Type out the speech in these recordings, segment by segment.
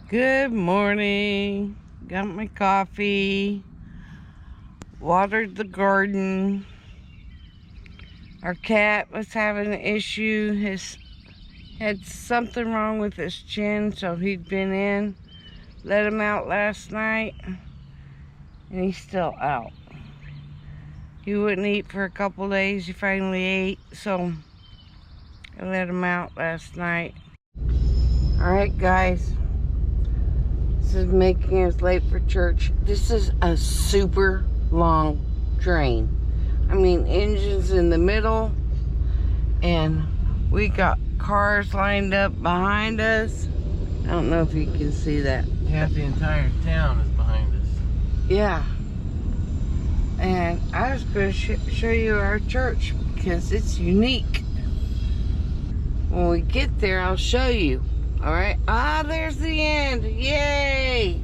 Good morning. Got my coffee. Watered the garden. Our cat was having an issue. Had something wrong with his chin, so he'd been in. Let him out last night, and he's still out. He wouldn't eat for a couple days. He finally ate, so I let him out last night. Alright guys, this is making us late for church. This is a super long drain. I mean, engines in the middle, and we got cars lined up behind us. I don't know if you can see that. Half the entire town is behind us. Yeah. And I was going to show you our church because it's unique. When we get there, I'll show you. Alright? Ah, there's the end. Yay!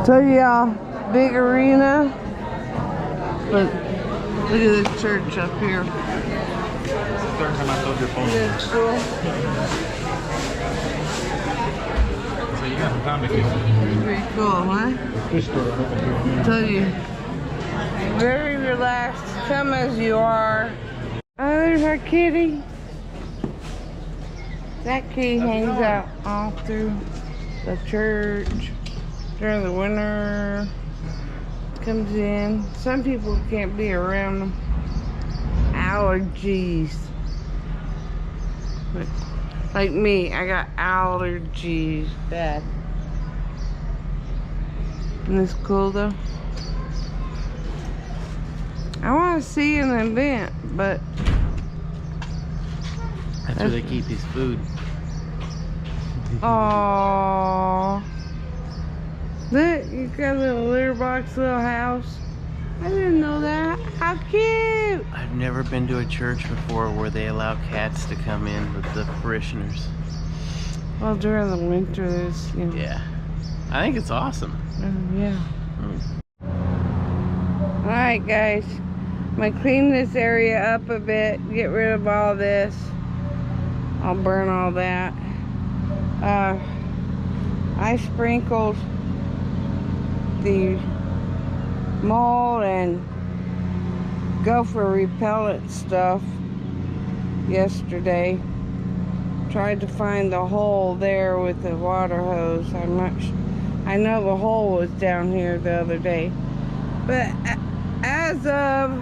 So yeah, big arena. But look at this church up here. Third time I told your phone. Isn't it cool? So you got some time to kill. It's pretty cool, huh? I tell you, very relaxed. Come as you are. Oh, there's our kitty. That kitty hangs out all through the church during the winter. Comes in. Some people can't be around them. Allergies. But like me, I got allergies. Bad. Isn't this cool though? I want to see an event, but that's where they keep his food. aww. Look, you got a little litter box, little house. I didn't know that. How cute! I've never been to a church before where they allow cats to come in with the parishioners. Well, during the winter, there's, you know. Yeah. I think it's awesome. Yeah. Alright, guys. I'm going to clean this area up a bit. Get rid of all this. I'll burn all that. I sprinkled the mold and gopher repellent stuff yesterday. Tried to find the hole there with the water hose. I know the hole was down here the other day, but as of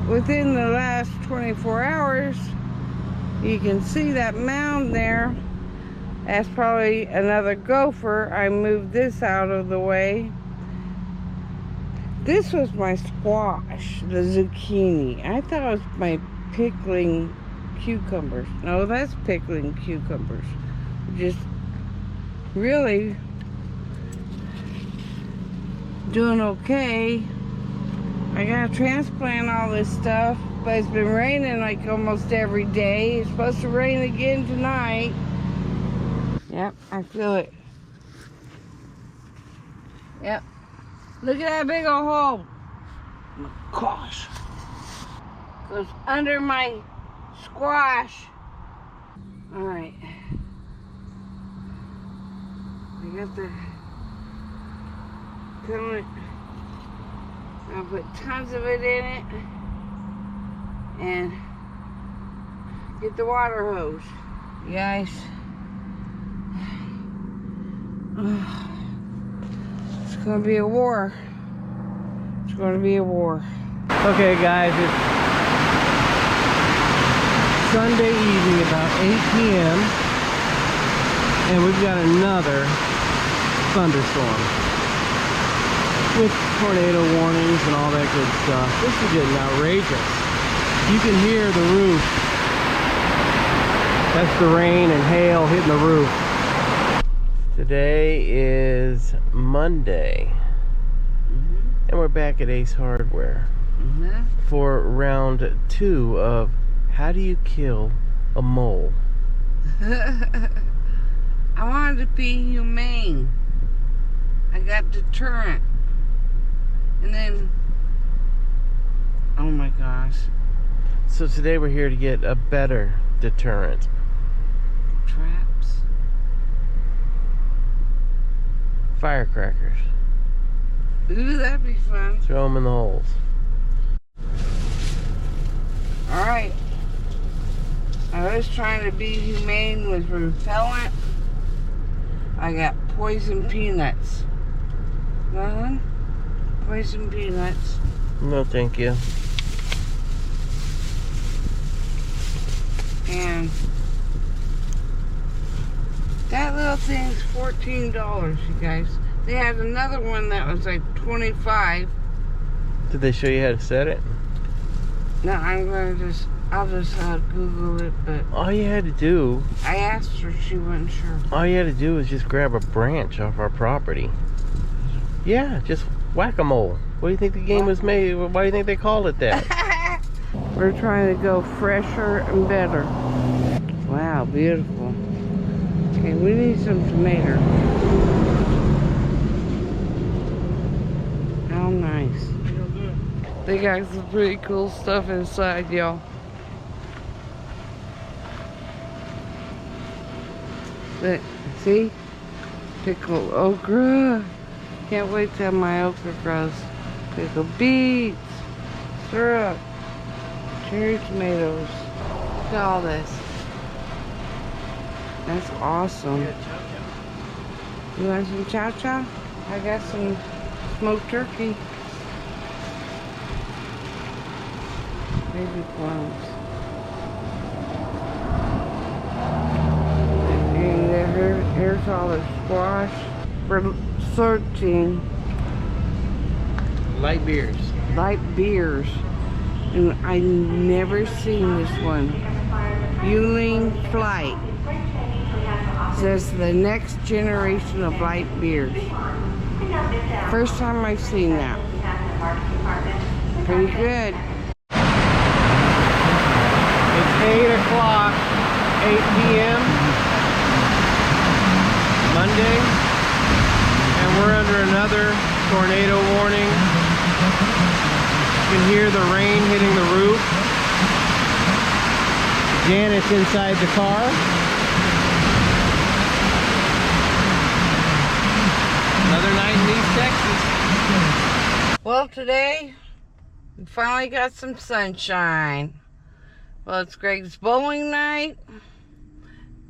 within the last 24 hours, you can see that mound there. That's probably another gopher. I moved this out of the way. This was my squash, the zucchini. I thought it was my pickling cucumbers. No, that's pickling cucumbers. Just really doing okay. I gotta transplant all this stuff, but it's been raining like almost every day. It's supposed to rain again tonight. Yep, I feel it. Yep. Look at that big old hole. Oh, gosh. Goes under my squash. Alright. I got the pellet. I'll put tons of it in it. And get the water hose. You guys. It's gonna be a war. It's gonna be a war. Okay guys, it's Sunday evening about 8 p.m. and we've got another thunderstorm with tornado warnings and all that good stuff. This is getting outrageous. You can hear the roof. That's the rain and hail hitting the roof. Today is Monday, and we're back at Ace Hardware for round 2 of how do you kill a mole? I wanted to be humane. I got deterrent. And then, oh my gosh. So today we're here to get a better deterrent. Traps. Firecrackers. Ooh, that'd be fun. Throw them in the holes. Alright. I was trying to be humane with repellent. I got poison peanuts. Nothing? Poison peanuts. No, thank you. And that little thing's $14, you guys. They had another one that was like $25. Did they show you how to set it? No, I'll just Google it, but All you had to do, I asked her, she wasn't sure. all you had to do was just grab a branch off our property. Yeah, just whack-a-mole. What do you think the game was made? Why do you think they called it that? We're trying to go fresher and better. Wow, beautiful. Okay, we need some tomato. How nice. They got some pretty cool stuff inside, y'all. But, see? Pickled okra. Can't wait till my okra grows. Pickled beets. Syrup. Cherry tomatoes. Look at all this. That's awesome. You want some chow chow? I got some smoked turkey. Baby plums. And here's all the squash. We're searching Light beers. light beers. And I never seen this one. Yuling Flight. Says the next generation of light beers. First time I've seen that. Pretty good. It's 8 o'clock, 8 p.m. Monday, and we're under another tornado warning. You can hear the rain hitting the roof. Janet's inside the car. Another night in East Texas. Well, today we finally got some sunshine. Well, it's Greg's bowling night,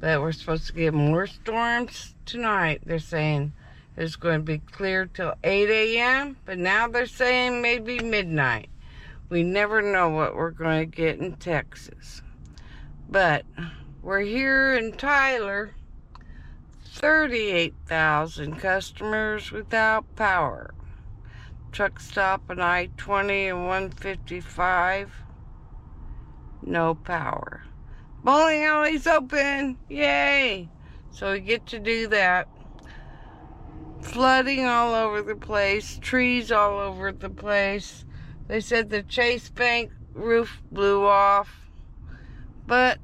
but we're supposed to get more storms tonight. They're saying it's going to be clear till 8 a.m., but now they're saying maybe midnight. We never know what we're going to get in Texas. But we're here in Tyler, 38,000 customers without power. Truck stop on I-20 and 155. No power. Bowling alley's open. Yay! So we get to do that. Flooding all over the place. Trees all over the place. They said the Chase Bank roof blew off. But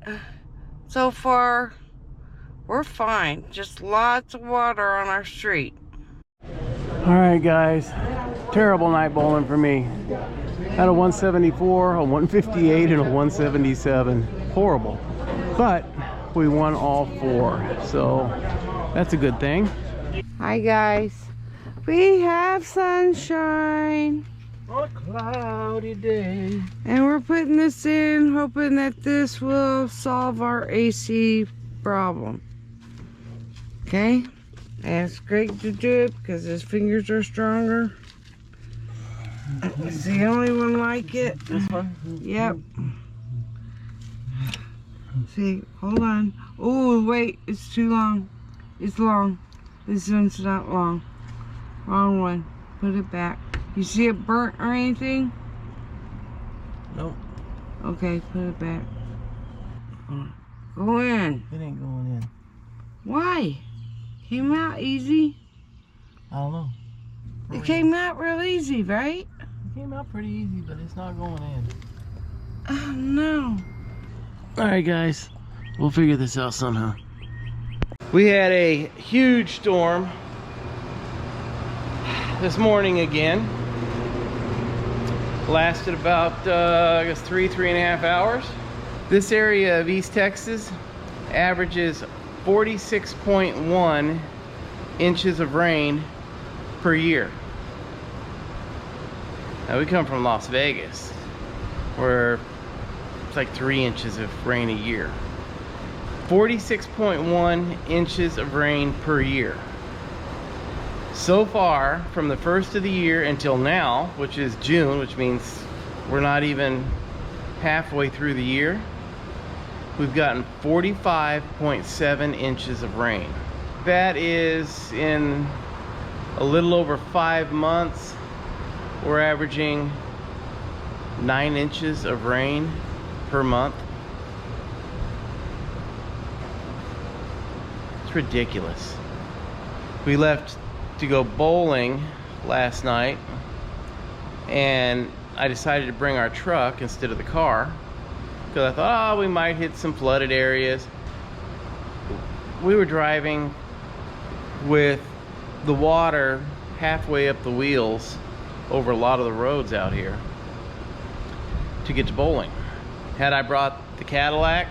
so far, we're fine. Just lots of water on our street. Alright guys, terrible night bowling for me. Had a 174, a 158, and a 177. Horrible. But we won all four, so that's a good thing. Hi guys. We have sunshine. On a cloudy day. And we're putting this in, hoping that this will solve our AC problem. Okay? I asked Greg to do it because his fingers are stronger. It's the only one like it. This one? Yep. See, hold on. Oh, wait, it's too long. It's long. This one's not long. Wrong one. Put it back. You see it burnt or anything? Nope. Okay, put it back. Go in. It ain't going in. Why? Came out easy. I don't know. It came out real easy, right? It came out pretty easy, but it's not going in. Oh, no. Alright guys, we'll figure this out somehow. We had a huge storm this morning again. Lasted about, I guess, three and a half hours. This area of East Texas averages 46.1 inches of rain per year. Now we come from Las Vegas, where it's like 3 inches of rain a year. 46.1 inches of rain per year. So far, from the first of the year until now, which is June, which means we're not even halfway through the year, we've gotten 45.7 inches of rain. That is, in a little over 5 months, we're averaging 9 inches of rain per month. It's ridiculous. We left to go bowling last night, and I decided to bring our truck instead of the car because I thought, oh, we might hit some flooded areas. We were driving with the water halfway up the wheels over a lot of the roads out here to get to bowling. Had I brought the Cadillac,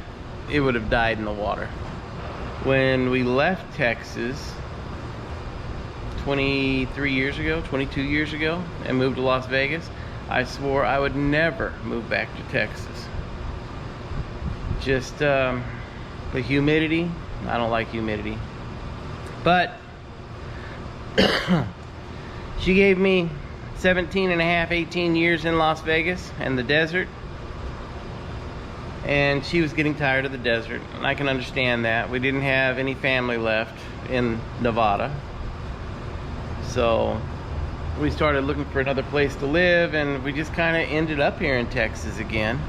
it would have died in the water. When we left Texas 23 years ago, 22 years ago, and moved to Las Vegas, I swore I would never move back to Texas. Just the humidity. I don't like humidity. But she gave me 17 and a half, 18 years in Las Vegas and the desert, and she was getting tired of the desert, and I can understand that. We didn't have any family left in Nevada, so we started looking for another place to live, and we just kind of ended up here in Texas again.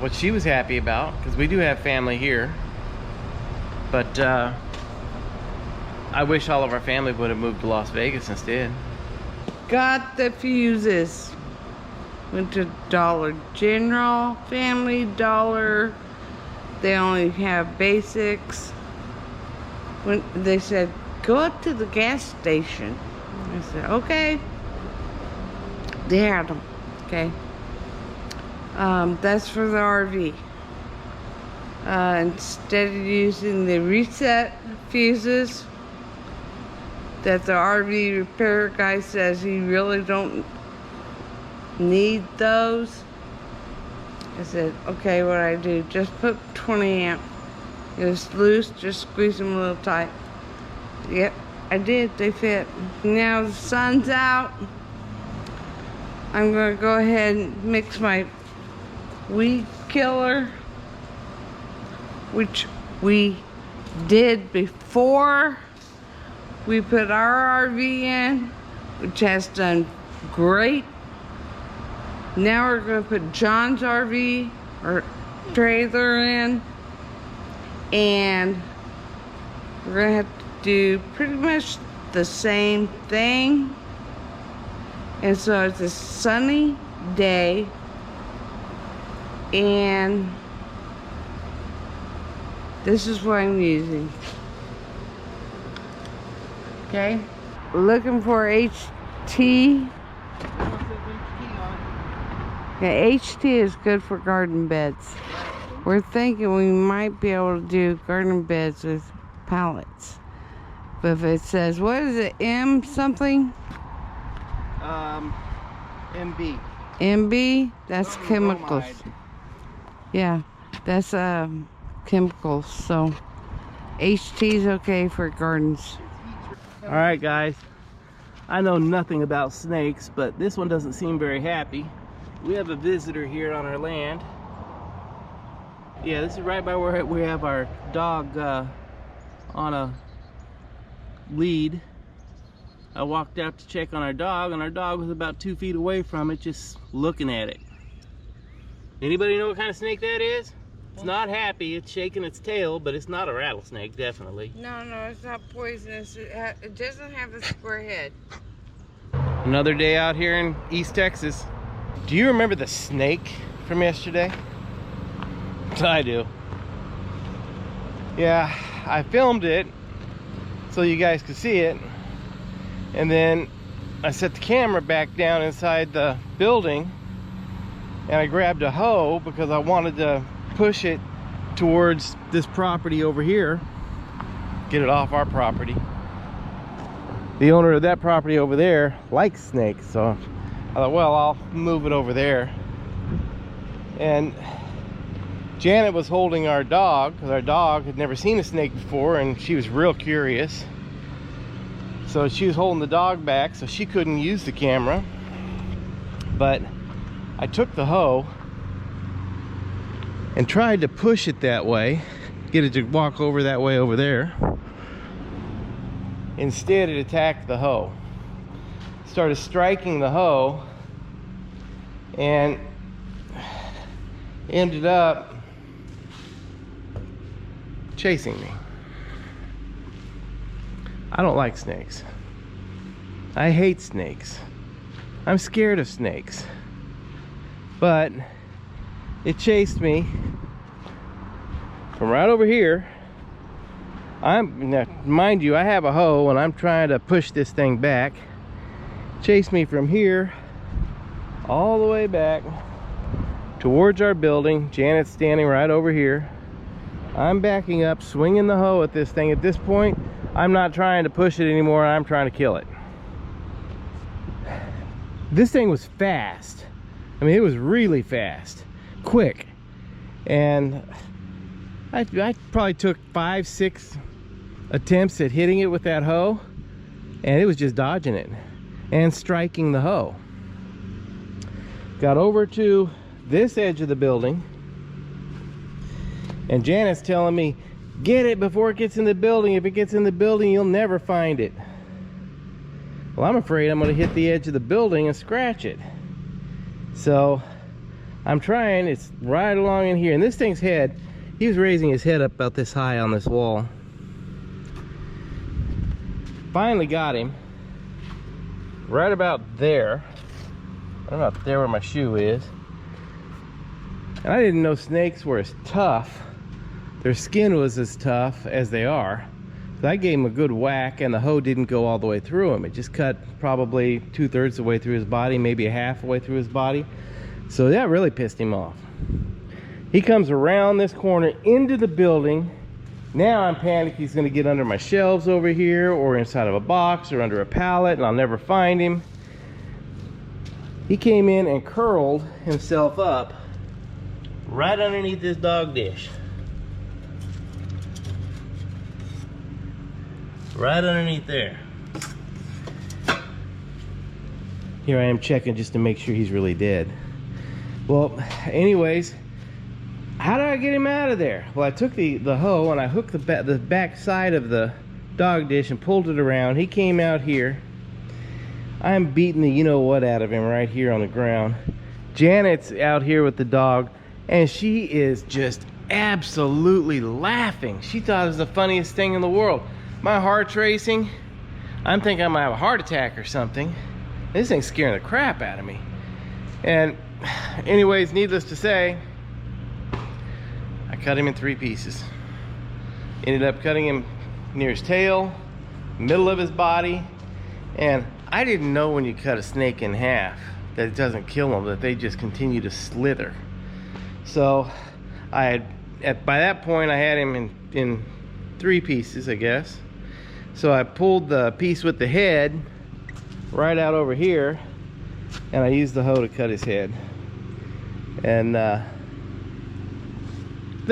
What she was happy about, because we do have family here, but I wish all of our family would have moved to Las Vegas instead. Got the fuses. Went to Dollar General, Family Dollar. They only have basics. When they said, go up to the gas station. I said, okay. They had them, okay. That's for the RV. Instead of using the reset fuses that the RV repair guy says he really don't need those, I said, okay, what I do, just put 20 amp. It was loose, just squeeze them a little tight. Yep, I did, they fit. Now the sun's out, I'm gonna go ahead and mix my weed killer, which we did before we put our RV in, which has done great. Now we're going to put John's RV or trailer in, and we're going to have to do pretty much the same thing. And so it's a sunny day, and this is what I'm using. Okay, looking for HT. Yeah, HT is good for garden beds. We're thinking we might be able to do garden beds with pallets. But if it says, what is it, M something? MB. MB? That's chemicals. Bromide. Yeah, that's chemicals. So HT is okay for gardens. All right, guys. I know nothing about snakes, but this one doesn't seem very happy. We have a visitor here on our land. Yeah, this is right by where we have our dog on a lead. I walked out to check on our dog, and our dog was about 2 feet away from it, just looking at it. Anybody know what kind of snake that is? It's not happy. It's shaking its tail, but it's not a rattlesnake, definitely. No, it's not poisonous. It doesn't have a square head. Another day out here in East Texas. Do you remember the snake from yesterday? I do. Yeah, I filmed it so you guys could see it, and then I set the camera back down inside the building, and I grabbed a hoe because I wanted to push it towards this property over here, get it off our property. The owner of that property over there likes snakes, so I thought, well, I'll move it over there. And Janet was holding our dog because our dog had never seen a snake before, and she was real curious. So she was holding the dog back so she couldn't use the camera. But I took the hoe and tried to push it that way, get it to walk over that way over there. Instead, it attacked the hoe. Started striking the hoe and ended up chasing me. I don't like snakes. I hate snakes. I'm scared of snakes. But it chased me from right over here. Now, mind you, I have a hoe and I'm trying to push this thing back. Chased me from here all the way back towards our building. Janet's standing right over here. I'm backing up, swinging the hoe at this thing. At this point, I'm not trying to push it anymore. I'm trying to kill it. This thing was fast. I mean, it was really fast, quick. And I probably took 5-6 attempts at hitting it with that hoe, and it was just dodging it and striking the hoe. Got over to this edge of the building, and Janet's telling me, get it before it gets in the building. If it gets in the building, you'll never find it. Well, I'm afraid I'm going to hit the edge of the building and scratch it. So I'm trying. It's right along in here, and this thing's head, he was raising his head up about this high on this wall. Finally got him right about there. I don't know, up there where my shoe is. And I didn't know snakes were as tough, their skin was as tough as they are. So I gave him a good whack, and the hoe didn't go all the way through him. It just cut probably 2/3 the way through his body, maybe a half the way through his body. So that really pissed him off. He comes around this corner into the building. Now I'm panicked he's going to get under my shelves over here, or inside of a box, or under a pallet, and I'll never find him. He came in and curled himself up right underneath this dog dish. Right underneath there. Here I am checking just to make sure he's really dead. Well, anyways, how did I get him out of there? Well, I took the hoe and I hooked the back side of the dog dish and pulled it around. He came out here. I'm beating the you-know-what out of him right here on the ground. Janet's out here with the dog, and she is just absolutely laughing. She thought it was the funniest thing in the world. My heart's racing. I'm thinking I might have a heart attack or something. This thing's scaring the crap out of me. And anyways, needless to say, I cut him in 3 pieces. Ended up cutting him near his tail, middle of his body, and I didn't know when you cut a snake in half that it doesn't kill them, that they just continue to slither. So by that point I had him in 3 pieces, I guess. So I pulled the piece with the head right out over here, and I used the hoe to cut his head. And then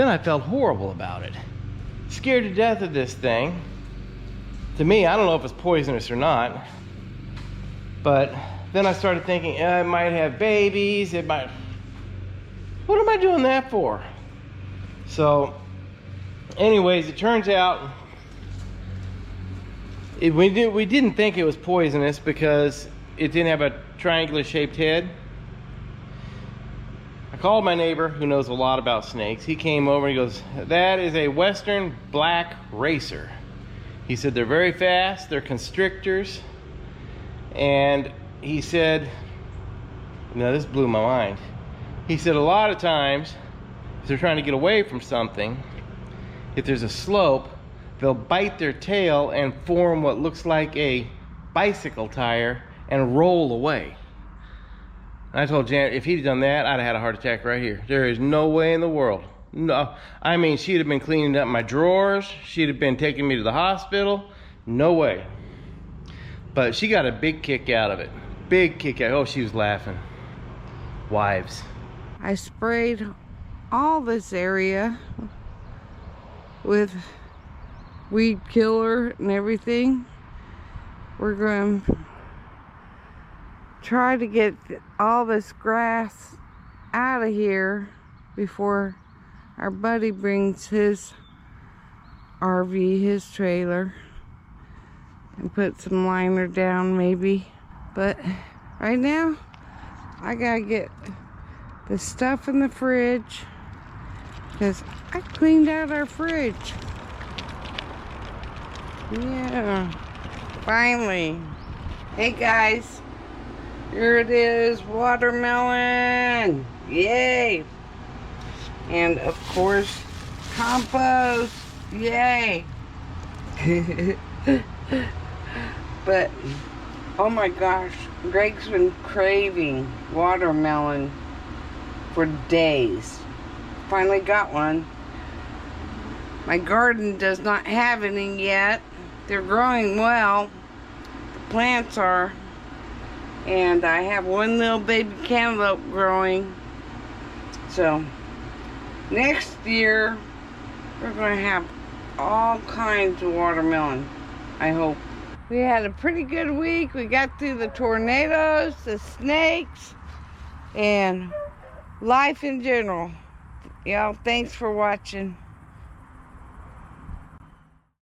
I felt horrible about it. Scared to death of this thing. To me, I don't know if it's poisonous or not, but then I started thinking, it might have babies, it might... What am I doing that for? So anyways, it turns out we didn't think it was poisonous because it didn't have a triangular shaped head. I called my neighbor who knows a lot about snakes. He came over and he goes, that is a Western black racer. He said they're very fast, they're constrictors, and he said, now this blew my mind. He said a lot of times if they're trying to get away from something, if there's a slope, they'll bite their tail and form what looks like a bicycle tire and roll away. I told Janet, if he'd done that, I'd have had a heart attack right here. There is no way in the world. No, I mean, she'd have been cleaning up my drawers. She'd have been taking me to the hospital. No way. But she got a big kick out of it. Big kick out. Oh, she was laughing. Wives. I sprayed all this area with weed killer and everything. We're going to try to get all this grass out of here before our buddy brings his RV, his trailer, and put some liner down maybe. But right now I gotta get the stuff in the fridge because I cleaned out our fridge. Yeah, finally. Hey guys, here it is, watermelon. Yay. And of course compost. Yay. But oh my gosh, Greg's been craving watermelon for days. Finally got one. My garden does not have any yet. They're growing well. The plants are. And I have one little baby cantaloupe growing. So next year we're going to have all kinds of watermelon, I hope. We had a pretty good week. We got through the tornadoes, the snakes, and life in general. Y'all, thanks for watching.